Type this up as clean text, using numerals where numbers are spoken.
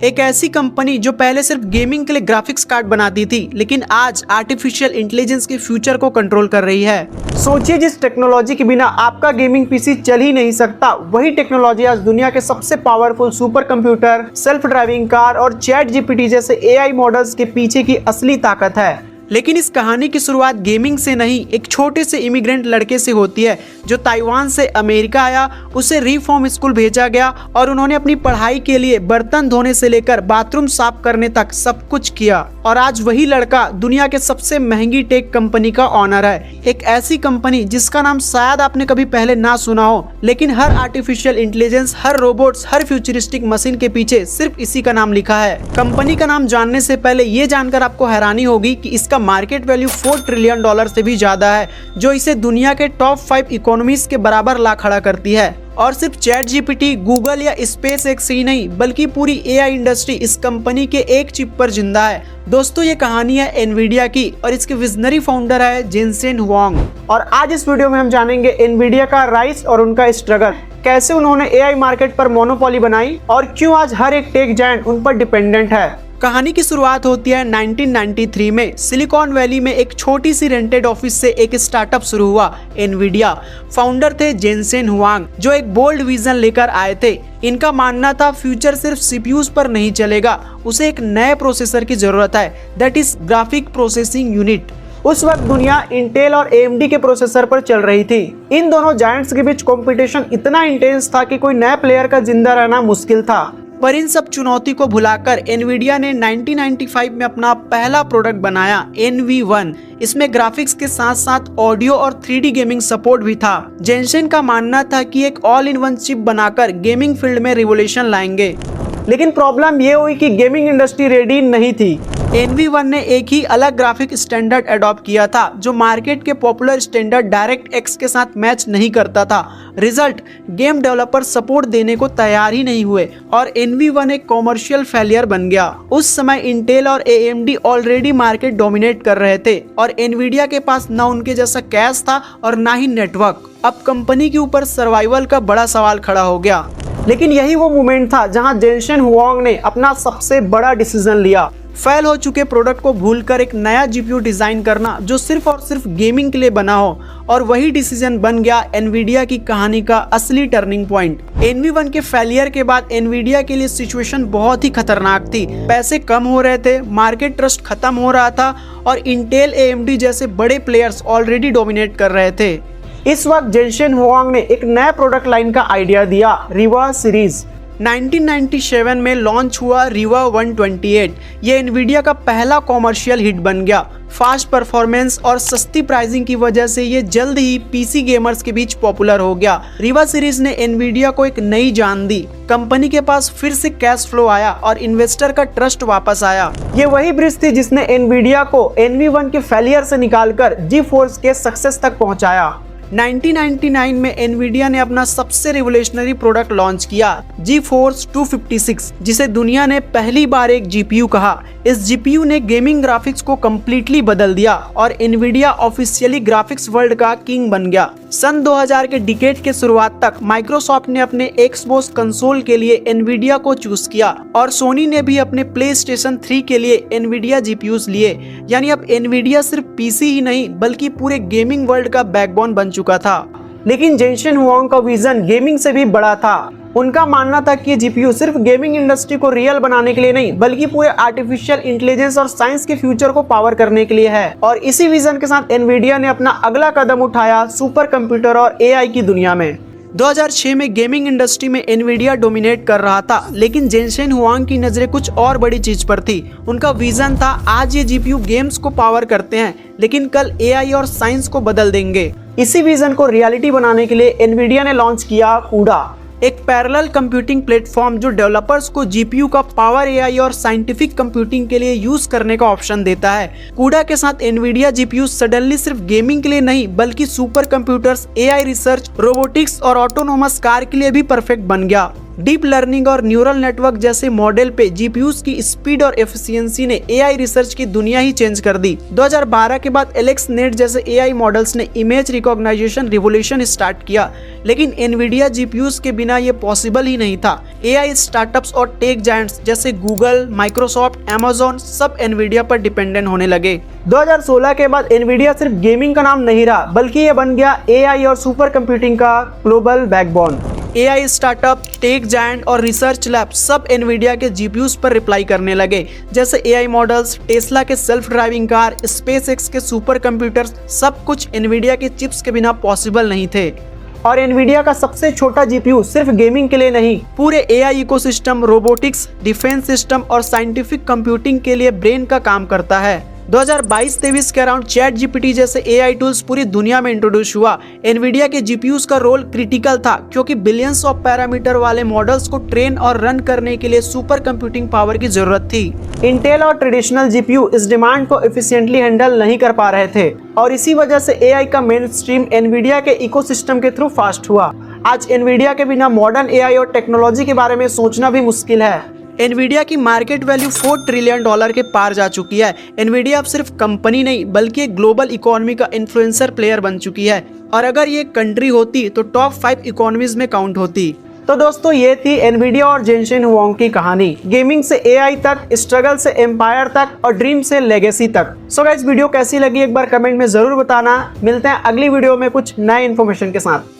एक ऐसी कंपनी जो पहले सिर्फ गेमिंग के लिए ग्राफिक्स कार्ड बनाती थी, लेकिन आज आर्टिफिशियल इंटेलिजेंस के फ्यूचर को कंट्रोल कर रही है। सोचिए, जिस टेक्नोलॉजी के बिना आपका गेमिंग पीसी चल ही नहीं सकता, वही टेक्नोलॉजी आज दुनिया के सबसे powerful super computer, self driving car और चैट जीपीटी जैसे एआई मॉडल्स के पीछे की असली ताकत है। लेकिन इस कहानी की शुरुआत गेमिंग से नहीं, एक छोटे से इमिग्रेंट लड़के से होती है जो ताइवान से अमेरिका आया। उसे रिफॉर्म स्कूल भेजा गया और उन्होंने अपनी पढ़ाई के लिए बर्तन धोने से लेकर बाथरूम साफ करने तक सब कुछ किया। और आज वही लड़का दुनिया के सबसे महंगी टेक कंपनी का ऑनर है। एक ऐसी कंपनी जिसका नाम शायद आपने कभी पहले ना सुना हो, लेकिन हर आर्टिफिशियल इंटेलिजेंस, हर रोबोट्स, हर फ्यूचरिस्टिक मशीन के पीछे सिर्फ इसी का नाम लिखा है। कंपनी का नाम जानने से पहले ये जानकर आपको हैरानी होगी कि इसका मार्केट वैल्यू $4 ट्रिलियन से भी ज्यादा है, जो इसे दुनिया के टॉप 5 इकोनॉमीज के बराबर ला खड़ा करती है। और सिर्फ चैट जीपीटी, गूगल या स्पेस एक्स ही नहीं, बल्कि पूरी एआई इंडस्ट्री इस कंपनी के एक चिप पर जिंदा है। दोस्तों, ये कहानी है एनवीडिया की और इसके विजनरी फाउंडर है जेनसेन हुआंग। और आज इस वीडियो में हम जानेंगे एनवीडिया का राइज और उनका स्ट्रगल, कैसे उन्होंने एआई मार्केट पर मोनोपोली बनाई और क्यों आज हर एक टेक जायंट उन पर डिपेंडेंट है। कहानी की शुरुआत होती है 1993 में। सिलिकॉन वैली में एक छोटी सी रेंटेड ऑफिस से एक स्टार्टअप शुरू हुआ, एनवीडिया। फाउंडर थे जेनसेन हुआंग, जो एक बोल्ड विजन लेकर आए थे। इनका मानना था फ्यूचर सिर्फ सीपीयूज पर नहीं चलेगा, उसे एक नए प्रोसेसर की जरूरत है, that is graphic processing unit. उस वक्त दुनिया इंटेल और एएमडी के प्रोसेसर पर चल रही थी। इन दोनों जायंट्स के बीच कंपटीशन इतना इंटेंस था कि कोई नए प्लेयर का जिंदा रहना मुश्किल था। पर इन सब चुनौती को भुलाकर एनवीडिया ने 1995 में अपना पहला प्रोडक्ट बनाया, NV1। इसमें ग्राफिक्स के साथ साथ ऑडियो और 3D गेमिंग सपोर्ट भी था। जेनसेन का मानना था कि एक ऑल इन वन चिप बनाकर गेमिंग फील्ड में रिवोल्यूशन लाएंगे। लेकिन प्रॉब्लम ये हुई कि गेमिंग इंडस्ट्री रेडी नहीं थी। NV1 ने एक ही अलग ग्राफिक स्टैंडर्ड अडॉप्ट किया था, जो मार्केट के पॉपुलर स्टैंडर्ड डायरेक्ट एक्स के साथ मैच नहीं करता था। रिजल्ट, गेम डेवलपर सपोर्ट देने को तैयार ही नहीं हुए और NV1 एक कॉमर्शियल फेलियर बन गया। उस समय इंटेल और AMD ऑलरेडी मार्केट डोमिनेट कर रहे थे और एनवीडिया के पास न उनके जैसा कैश था और ना ही नेटवर्क। अब कंपनी के ऊपर सर्वाइवल का बड़ा सवाल खड़ा हो गया। लेकिन यही वो मोमेंट था जहां जेनसेन हुआंग ने अपना सबसे बड़ा डिसीजन लिया। फेल हो चुके प्रोडक्ट को भूलकर एक नया जीपीयू डिजाइन करना जो सिर्फ और सिर्फ गेमिंग के लिए बना हो, और वही डिसीजन बन गया एनवीडिया की कहानी का असली टर्निंग पॉइंट। NV1 के फेलियर के बाद एनवीडिया के लिए सिचुएशन बहुत ही खतरनाक थी। पैसे कम हो रहे थे, मार्केट ट्रस्ट खत्म हो रहा था और इंटेल, AMD जैसे बड़े प्लेयर्स ऑलरेडी डोमिनेट कर रहे थे। इस वक्त जेनसेन हुआंग ने एक नया प्रोडक्ट लाइन का आइडिया दिया, रिवा सीरीज। 1997 में लॉन्च हुआ रिवा 128। ये एनवीडिया का पहला कॉमर्शियल हिट बन गया। फास्ट परफॉर्मेंस और सस्ती प्राइसिंग की वजह से ये जल्द ही पीसी गेमर्स के बीच पॉपुलर हो गया। रिवा सीरीज ने एनवीडिया को एक नई जान दी। कंपनी के पास फिर से कैश फ्लो आया और इन्वेस्टर का ट्रस्ट वापस आया। ये वही ब्रिज थी जिसने एनवीडिया को NV1 के फेलियर से निकालकर GeForce के सक्सेस तक पहुंचाया। 1999 में एनवीडिया ने अपना सबसे रिवोल्यूशनरी प्रोडक्ट लॉन्च किया, GeForce 256, जिसे दुनिया ने पहली बार एक जीपीयू कहा। इस जीपीयू ने गेमिंग ग्राफिक्स को कम्प्लीटली बदल दिया और एनवीडिया ऑफिशियली ग्राफिक्स वर्ल्ड का किंग बन गया। सन 2000 के डिकेड के शुरुआत तक माइक्रोसॉफ्ट ने अपने एक्सबॉक्स कंसोल के लिए एनवीडिया को चूज किया और सोनी ने भी अपने PlayStation 3 के लिए एनवीडिया जीपीयूज लिए। यानी अब एनवीडिया सिर्फ पीसी ही नहीं, बल्कि पूरे गेमिंग वर्ल्ड का बैकबोन बन चुका था। लेकिन जेनसेन हुआंग का विजन गेमिंग से भी बड़ा था। उनका मानना था कि जीपीयू सिर्फ गेमिंग इंडस्ट्री को रियल बनाने के लिए नहीं, बल्कि पूरे आर्टिफिशियल इंटेलिजेंस और साइंस के फ्यूचर को पावर करने के लिए है। और इसी विजन के साथ एनवीडिया ने अपना अगला कदम उठाया सुपर कंप्यूटर और एआई की दुनिया में। 2006 में गेमिंग इंडस्ट्री में एनवीडिया डोमिनेट कर रहा था, लेकिन जेनसेन हुआंग की नजरें कुछ और बड़ी चीज पर थी। उनका विजन था, आज ये जीपीयू गेम्स को पावर करते हैं, लेकिन कल एआई और साइंस को बदल देंगे। इसी विजन को रियलिटी बनाने के लिए एनवीडिया ने लॉन्च किया CUDA, एक पैरेलल कंप्यूटिंग प्लेटफॉर्म जो डेवलपर्स को जीपीयू का पावर एआई और साइंटिफिक कंप्यूटिंग के लिए यूज करने का ऑप्शन देता है। CUDA के साथ एनवीडिया जीपीयू सडनली सिर्फ गेमिंग के लिए नहीं, बल्कि super computers, AI research, robotics और ऑटोनोमस कार के लिए भी परफेक्ट बन गया। डीप लर्निंग और न्यूरल नेटवर्क जैसे मॉडल पे जीपीयूज की स्पीड और एफिशिएंसी ने एआई रिसर्च की दुनिया ही चेंज कर दी। 2012 के बाद AlexNet जैसे एआई मॉडल्स ने इमेज रिकॉग्नाइजेशन रिवोल्यूशन स्टार्ट किया, लेकिन एनवीडिया जीपीयूज के बिना ये पॉसिबल ही नहीं था। एआई स्टार्टअप्स और टेक जायंट्स जैसे गूगल, माइक्रोसॉफ्ट, Amazon सब एनवीडिया पर डिपेंडेंट होने लगे। 2016 के बाद एनवीडिया सिर्फ गेमिंग का नाम नहीं रहा, बल्कि ये बन गया एआई और सुपर कंप्यूटिंग का global backbone. AI startup, tech giant और रिसर्च लैब सब एनवीडिया के जीपीयूज पर रिप्लाई करने लगे, जैसे एआई मॉडल्स, टेस्ला के सेल्फ ड्राइविंग कार, स्पेसएक्स के सुपर कंप्यूटर्स, सब कुछ एनवीडिया के चिप्स के बिना पॉसिबल नहीं थे। और एनवीडिया का सबसे छोटा जीपीयू सिर्फ गेमिंग के लिए नहीं, पूरे AI ecosystem, robotics, defence system और साइंटिफिक कंप्यूटिंग के लिए ब्रेन का काम करता है। 2022-23 के अराउंड चैट जीपीटी जैसे एआई टूल्स पूरी दुनिया में इंट्रोड्यूस हुआ। एनवीडिया के जीपीयूज का रोल क्रिटिकल था, क्योंकि बिलियंस ऑफ पैरामीटर वाले मॉडल्स को ट्रेन और रन करने के लिए सुपर कंप्यूटिंग पावर की जरूरत थी। इंटेल और ट्रेडिशनल जीपीयू इस डिमांड को एफिशिएंटली हैंडल नहीं कर पा रहे थे, और इसी वजह से एआई का मेन स्ट्रीम एनवीडिया के इकोसिस्टम के थ्रू फास्ट हुआ। आज एनवीडिया के बिना मॉडर्न एआई और टेक्नोलॉजी के बारे में सोचना भी मुश्किल है। एनवीडिया की मार्केट वैल्यू $4 ट्रिलियन के पार जा चुकी है। एनवीडिया अब सिर्फ कंपनी नहीं, बल्कि एक ग्लोबल इकोनॉमी का इन्फ्लुएंसर प्लेयर बन चुकी है, और अगर ये कंट्री होती तो टॉप 5 इकोनॉमीज में काउंट होती। तो दोस्तों, ये थी एनवीडिया और जेनशन हुआंग की कहानी, गेमिंग से एआई तक, स्ट्रगल से एम्पायर तक और ड्रीम से लेगेसी तक। सो गाइस, वीडियो कैसी लगी एक बार कमेंट में जरूर बताना। मिलते हैं अगली वीडियो में कुछ नए इन्फॉर्मेशन के साथ।